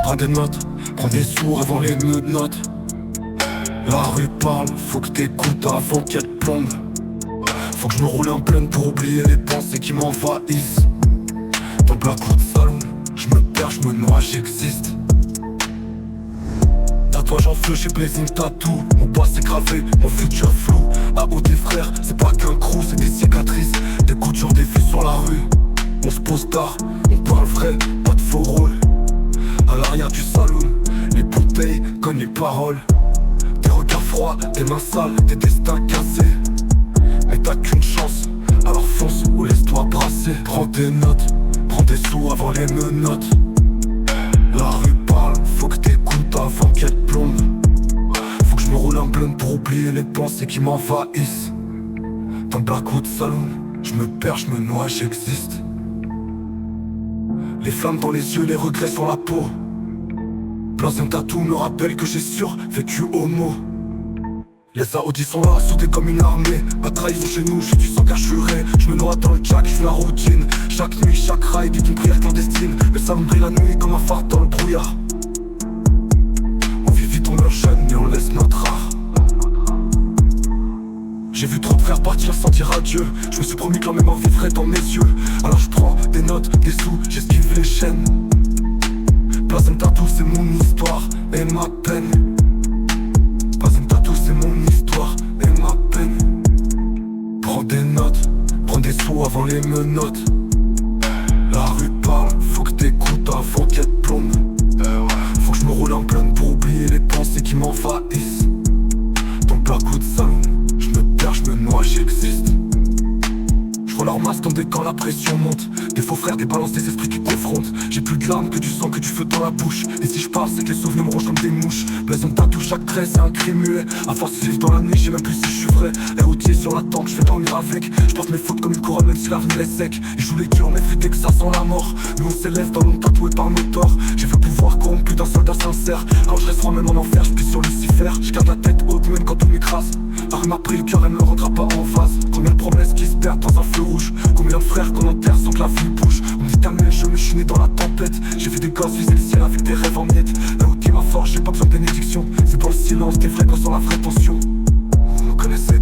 Prends des notes, prends des sous avant les menottes. La rue parle, faut que t'écoutes avant qu'elle te plombe. Faut que je me roule en pleine pour oublier les pensées qui m'envahissent. Dans le Blackwood Saloon, je me perds, je me noie, j'existe. Tatouage en feu chez Blazing Tattoo. Mon passé gravé, mon futur flou. À haut des frères, c'est pas qu'un crew, c'est des cicatrices, des coutures, des vues sur la rue. On se pose tard, on parle vrai, pas de faux rôle. À l'arrière du saloon, les bouteilles cognent les paroles. Des regards froids, des mains sales, des destins cassés. Mais t'as qu'une chance, alors fonce ou laisse-toi brasser. Prends des notes, prends des sous avant les menottes. La rue parle, faut que t'écoutes avant qu'elle te plombe. Faut que je me roule un blunt pour oublier les pensées qui m'envahissent. Dans le Blackwood Saloon, je me perds, je me noie, j'existe. Les flammes dans les yeux, les regrets sur la peau. Blason tatou me rappelle que j'ai survécu homo. Les Audi sont là, soudés comme une armée. Pas de trahison chez nous, j'ai du sang cachuré. Je me noie dans le jack, je la routine. Chaque nuit, chaque ride est une prière clandestine. Le salon brille la nuit comme un phare dans le brouillard. On vit vite, on meurt jeune et on laisse notre art. J'ai vu trop de frères partir sans dire adieu. Je me suis promis que la mémoire vivrait dans mes yeux. Alors je prends des notes, des sous, j'esquive les chaînes. Blason tatou c'est mon histoire et ma peine. Blason tatou c'est mon histoire et ma peine. Prends des notes, prends des sous avant les menottes. La rue parle, faut que t'écoutes avant qu'elle te plombe. Faut que je me roule en pleine pour oublier les pensées qui m'envahissent. Dans le Blackwood Saloon, je me perds, je me noie, j'existe. Je vois leur masque tendez quand la pression monte. Des faux frères, des balances, des esprits qui confrontent. J'ai plus de larmes que du sang, que du feu dans la bouche. Et si je parle, c'est que les souvenirs me rongent comme des mouches. Blason tatou, chaque trait, c'est un cri muet. À force de vivre dans la nuit, j'ai même plus si je suis vrai. Les routiers sur la tank, je fais dormir avec. Je porte mes fautes comme une couronne, même si l'avenir est sec. Ils jouent les durs, mais frités que ça sent la mort. Nous on s'élève dans l'ombre tatoué par nos torts. J'ai vu le pouvoir corrompu d'un soldat sincère. Quand je reste moi-même en enfer, je pisse sur Lucifer. Je garde la tête haute, même quand tout m'écrase. La rue m'a pris le cœur, elle me rendra pas en vase. Combien de promesses qui se perdent dans un feu rouge. Combien de frères qu'on enterre sans que la vie bouge. On dit éternel, je me suis né dans la tempête. J'ai vu des gosses viser le ciel avec des rêves en miettes. Un outil m'a force, j'ai pas besoin de bénédiction. C'est dans le silence des vrais quand sans la vraie tension. On me connaissait